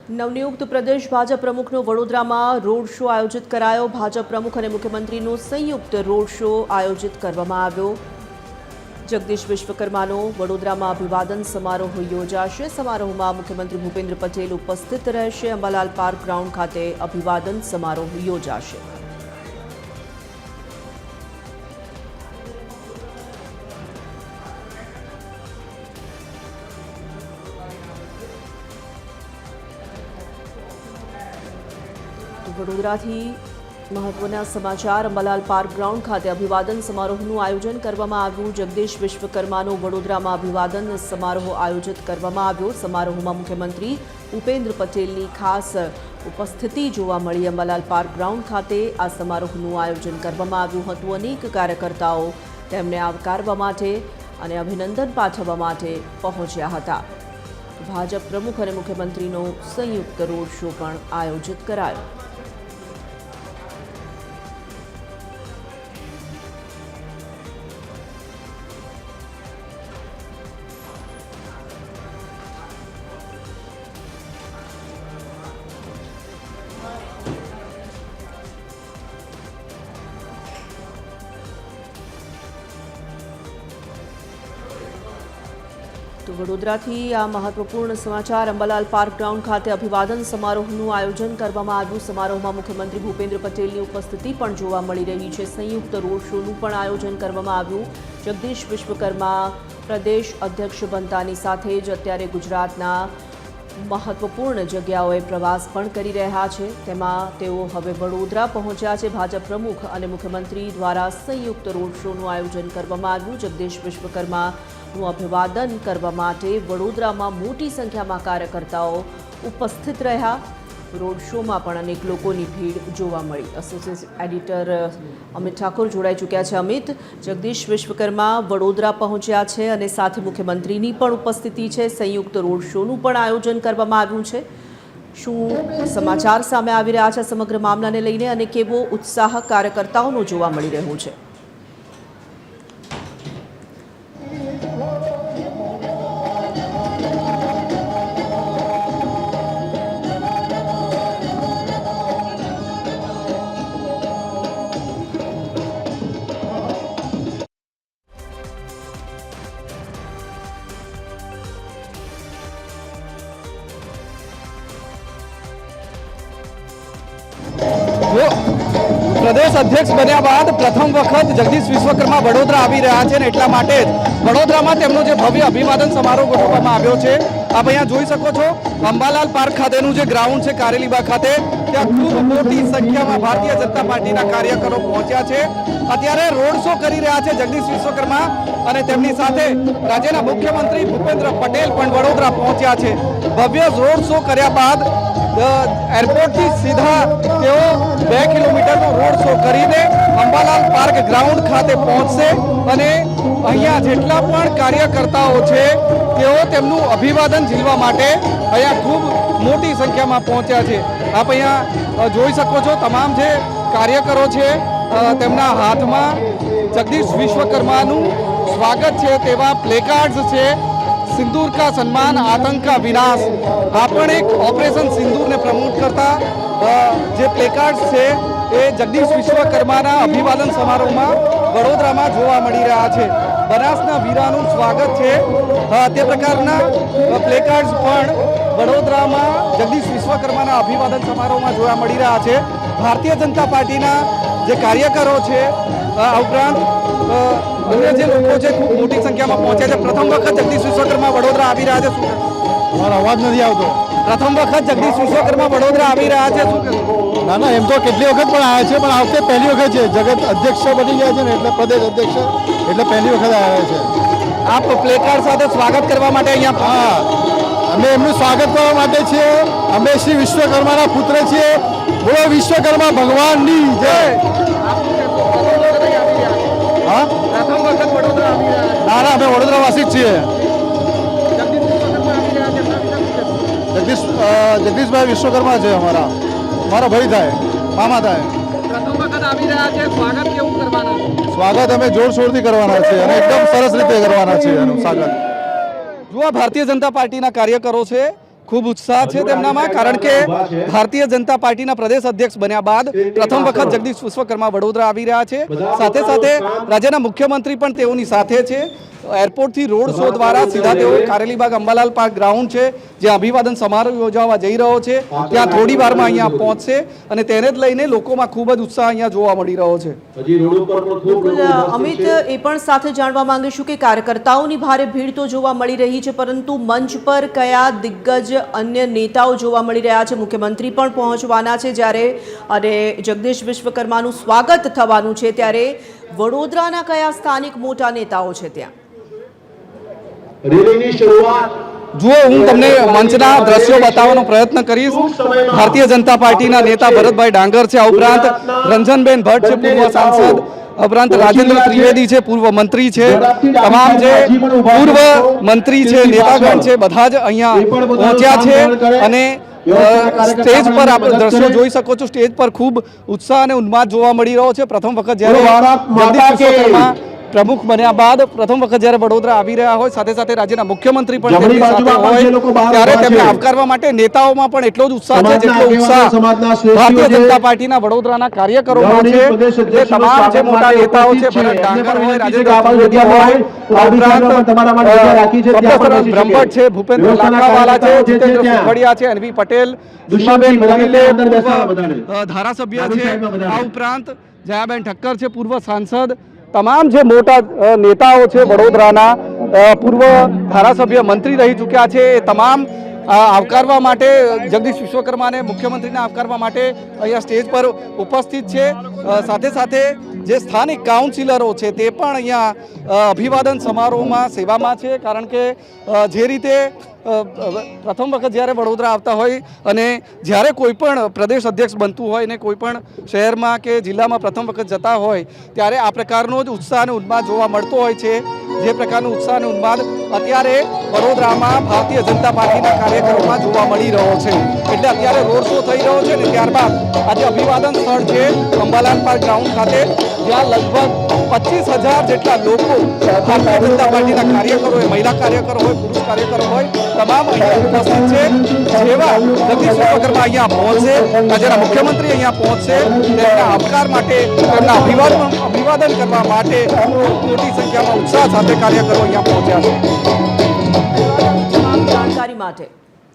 નવનિયુક્ત પ્રદેશ ભાજપ પ્રમુખનો વડોદરામાં road show આયોજિત કરાયો। ભાજપ પ્રમુખ અને મુખ્યમંત્રીનો સંયુક્ત રોડ શો આયોજિત કરવામાં આવ્યો। જગદીશ વિશ્વકર્માનો વડોદરામાં અભિવાદન સમારોહ યોજાશે। સમારોહમાં મુખ્યમંત્રી ભૂપેન્દ્ર પટેલ ઉપસ્થિત રહેશે। અંબાલાલ પાર્ક ગ્રાઉન્ડ ખાતે અભિવાદન સમારોહ યોજાશે। વડોદરાથી મહત્વના સમાચાર। અંબાલાલ પાર્ક ગ્રાઉન્ડ ખાતે અભિવાદન સમારોહનું આયોજન કરવામાં આવ્યું। જગદીશ વિશ્વકર્માનો વડોદરામાં અભિવાદન સમારોહ આયોજિત કરવામાં આવ્યો। સમારોહમાં મુખ્યમંત્રી ભૂપેન્દ્ર પટેલની ખાસ ઉપસ્થિતિ જોવા મળી। અંબાલાલ પાર્ક ગ્રાઉન્ડ ખાતે આ સમારોહનું આયોજન કરવામાં આવ્યું હતું। અનેક કાર્યકર્તાઓ તેમને આવકારવા માટે અને અભિનંદન પાઠવવા માટે પહોંચ્યા હતા। ભાજપ પ્રમુખ અને મુખ્યમંત્રીનો સંયુક્ત રોડ શો પણ આયોજિત કરાયો। તો વડોદરાથી આ મહત્વપૂર્ણ સમાચાર। અંબાલાલ પાર્ક ગ્રાઉન્ડ ખાતે અભિવાદન સમારોહનું આયોજન કરવામાં આવ્યું। સમારોહમાં મુખ્યમંત્રી ભૂપેન્દ્ર પટેલની ઉપસ્થિતિ પણ જોવા મળી રહી છે। સંયુક્ત રોડ શોનું પણ આયોજન કરવામાં આવ્યું। જગદીશ વિશ્વકર્મા પ્રદેશ અધ્યક્ષ બનતાની સાથે જ અત્યારે ગુજરાતના મહત્વપૂર્ણ જગ્યાઓએ પ્રવાસ પણ કરી રહ્યા છે। તેમાં તેઓ હવે વડોદરા પહોંચ્યા છે। ભાજપ પ્રમુખ અને મુખ્યમંત્રી દ્વારા સંયુક્ત રોડ શોનું આયોજન કરવામાં આવ્યું। જગદીશ વિશ્વકર્માનું અભિવાદન કરવા માટે વડોદરામાં મોટી સંખ્યામાં કાર્યકર્તાઓ ઉપસ્થિત રહ્યા। રોડ શોમાં પણ અનેક લોકોની ભીડ જોવા મળી। એસોસિએટ એડિટર અમિત ઠાકોર જોડાઈ ચૂક્યા છે। અમિત, જગદીશ વિશ્વકર્મા વડોદરા પહોંચ્યા છે અને સાથે મુખ્યમંત્રીની પણ ઉપસ્થિતિ છે। સંયુક્ત રોડ શોનું પણ આયોજન કરવામાં આવ્યું છે। શું સમાચાર સામે આવી રહ્યા છે સમગ્ર મામલાને લઈને અને કેવો ઉત્સાહ કાર્યકર્તાઓનો જોવા મળી રહ્યો છે? प्रदेश अध्यक्ष बन्या बाद प्रथम वखत जगदीश विश्वकर्मा वडोदरा आवी रह्या छे ने एटला माटे वडोदरामां तेमनो जे भव्य अभिवादन समारोह गोठववामां आव्यो छे। आप अहींया जोई शको छो अंबालाल पार्क खातेनुं जे ग्राउंड छे कारेलीबाग खाते, त्यां खूब मोटी संख्यामां भारतीय जनता पार्टीना कार्यकरो पहोंच्या छे। अत्यारे रोड शो करी रह्या छे जगदीश विश्वकर्मा अने तेमनी साथे राज्यना मुख्यमंत्री भूपेन्द्र पटेल पण वडोदरा पहोंच्या छे। भव्य रोड शो कर्या बाद एरपोर्ट थी सीधा तेओ 2 किलोमीटर रोड शो करीने अंबालाल पार्क ग्राउंड खाते पहोंचशे अने अहींया जेटला पण कार्यकर्ताओ छे तेओ तेमनुं अभिवादन झीलवा माटे अहींया खूब मोटी संख्यामां पहोंच्या छे। आप अहींया जोई शको छो तमाम जे कार्यकरो छे तेमना हाथमां जगदीश विश्वकर्मानुं स्वागत छे तेवा प्लेकार्ड्स छे। सिंदूर का सम्मान आतंक का विनाश आ पण एक ऑपरेशन सिंदूर ने प्रमोट करता जे प्लेकार्ड्स छे ए जगदीश विश्वकर्माना अभिवादन समारोह में वडोदरा में जोवा मळी रह्या छे। बनासना वीरानुं स्वागत छे ते प्रकारना प्लेकार्ड्स पण वडोदरा में जगदीश विश्वकर्माना अभिवादन समारोह में जोवा मळी रह्या छे। भारतीय जनता पार्टीना जे कार्यकरो छे आ उपरांत अन्य जे लोको छे खूब मोटी संख्या में पहुंचे छे। प्रथम वखत जगदीश विश्वकर्मा वडोदरा आवी रह्या छे। मारो अवाज नहीं आवतो। प्रथम वखत जगदीश विश्वकर्मा वडोदरा आवी रह्या छे। ना ना एम तो केटली वखत पण आया छे पण आ वखते पहली वखत छे। जगत अध्यक्ष बनी गया छे ने એટલે પ્રદેશ અધ્યક્ષ એટલે પહેલી વખત આવ્યા છે। आप प्लेकार्ड સાથે સ્વાગત કરવા માટે અહીંયા હા અમે એમનું સ્વાગત કરવા માટે છે। અમે શ્રી વિશ્વકર્માના પુત્ર છીએ। બોલો વિશ્વકર્મા ભગવાનની જય। હા પ્રથમ વખત વડોદરા આવી રહ્યા છે। ના ના અમે વડોદરાવાસી જ છીએ। જગદીશભાઈ વિશ્વકર્મા છે અમારા ભાઈ થાય મામા થાય। પ્રથમ વખત આવી રહ્યા છે, સ્વાગત કેવું કરવાના? સ્વાગત અમે જોરશોરથી કરવાના છે અને એકદમ સરસ રીતે કરવાના છે એનું સ્વાગત। જો ભારતીય જનતા પાર્ટીના કાર્યકરો છે ખૂબ ઉત્સાહ છે તેમનામાં, કારણ કે ભારતીય જનતા પાર્ટીના પ્રદેશ અધ્યક્ષ બન્યા બાદ પ્રથમ વખત જગદીશ વિશ્વકર્મા વડોદરા આવી રહ્યા છે. સાથે સાથે રાજ્યના મુખ્યમંત્રી પણ તેઓની સાથે છે. એરપોર્ટથી રોડ શો દ્વારા સીધા તેઓ કારેલીબાગ અંબાલાલ પાર્ક ગ્રાઉન્ડ છે જ્યાં અભિવાદન સમારોહ યોજવા જઈ રહ્યો છે, ત્યાં થોડી વારમાં અહીંયા પહોંચશે અને તેને જ લઈને લોકોમાં ખૂબ જ ઉત્સાહ અહીંયા જોવા મળી રહ્યો છે. બિલકુલ અમિત, એ પણ સાથે જાણવા માંગીશું કે કાર્યકર્તાઓની ભારે ભીડ તો જોવા મળી રહી છે, પરંતુ મંચ પર કયા દિગ્ગજ અન્ય નેતાઓ જોવા મળી રહ્યા છે? મુખ્યમંત્રી પણ પહોંચવાના છે જ્યારે અને જગદીશ વિશ્વકર્માનું સ્વાગત થવાનું છે, ત્યારે વડોદરાના કયા સ્થાનિક મોટા નેતાઓ છે ત્યાં? જુઓ, હું તમને મંચના દ્રશ્યો બતાવવાનો પ્રયત્ન કરીશ. ભારતીય જનતા પાર્ટીના નેતા ભરતભાઈ ડાંગર છે, આ ઉપરાંત રંજનબેન ભટ્ટ છે, પૂર્વ સાંસદ, ઉપરાંત રાજેન્દ્ર ત્રિવેદી છે, પૂર્વ મંત્રી છે, તમામ જે પૂર્વ મંત્રી છે, નેતાગણ છે, બધા જ અહીંયા પહોંચ્યા છે. અને સ્ટેજ પર આપ દ્રશ્યો જોઈ શકો છો, સ્ટેજ પર ખૂબ ઉત્સાહ અને ઉન્માદ જોવા મળી રહ્યો છે. પ્રથમ વખત જ્યારે જગદીશ વિશ્વકર્મા પ્રમુખ બન્યા બાદ પ્રથમ વખત જ્યારે વડોદરા આવી રહ્યા હોય, સાથે સાથે રાજ્યના મુખ્યમંત્રી પણ તેમની સાથે હોય, ત્યારે તેમને આવકારવા માટે નેતાઓમાં પણ એટલો જ ઉત્સાહ છે જેટલો ઉત્સાહ ભારતીય જનતા પાર્ટીના વડોદરાના કાર્યકરોમાં છે. જે તમામ જે મોટા નેતાઓ છે, ભરત ડાંગર હોય, રાજેન્દ્ર ત્રિવેદી હોય, ઉપરાંત બ્રહ્મભટ્ટ છે, ભૂપેન્દ્ર લાકડાવાલા છે, જીતેન્દ્ર સુખડિયા છે, એનવી પટેલ, સીમાબેન મોરીલે પૂર્વ ધારાસભ્ય છે, આ ઉપરાંત જયાબેન ઠક્કર છે, પૂર્વ સાંસદ, તમામ જે મોટા નેતાઓ છે વડોદરાના, પૂર્વ ધારાસભ્ય, મંત્રી રહી ચૂક્યા છે, એ તમામ આવકારવા માટે જગદીશ વિશ્વકર્માને, મુખ્યમંત્રીને આવકારવા માટે અહીંયા સ્ટેજ પર ઉપસ્થિત છે. સાથે સાથે જે સ્થાનિક કાઉન્સિલરો છે તે પણ અહીંયા અભિવાદન સમારોહમાં સેવામાં છે, કારણ કે જે રીતે પ્રથમ વખત જ્યારે વડોદરા આવતા હોય અને જ્યારે કોઈ પણ પ્રદેશ અધ્યક્ષ બનતું હોય ને કોઈ પણ શહેરમાં કે જિલ્લામાં પ્રથમ વખત જતા હોય ત્યારે આ પ્રકારનો જ ઉત્સાહ અને ઉન્માદ જોવા મળતો હોય છે. જે પ્રકારનો ઉત્સાહ અને ઉન્માદ અત્યારે વડોદરામાં ભારતીય જનતા પાર્ટીના કાર્યકરોમાં જોવા મળી રહ્યો છે. એટલે અત્યારે રોડ શો થઈ રહ્યો છે ને ત્યારબાદ આજે અભિવાદન સ્થળ છે અંબાલાલ પાર્ક ગ્રાઉન્ડ ખાતે, જ્યાં લગભગ 25,000 જેટલા લોકો ભારતીય જનતા પાર્ટીના કાર્યકરો હોય, મહિલા કાર્યકરો હોય, પુરુષ કાર્યકરો હોય, તમામ અહીંયા ઉપસ્થિત છે. જેવા જગદીશ વિશ્વકર્મા અહીંયા પહોંચશે, રાજ્યના મુખ્યમંત્રી અહીંયા પહોંચશે, તેમના આવકાર માટે, તેમના અભિવાદન કરવા માટે મોટી સંખ્યામાં ઉત્સાહ સાથે કાર્યકરો અહીંયા પહોંચ્યા છે. તમામ જાણકારી માટે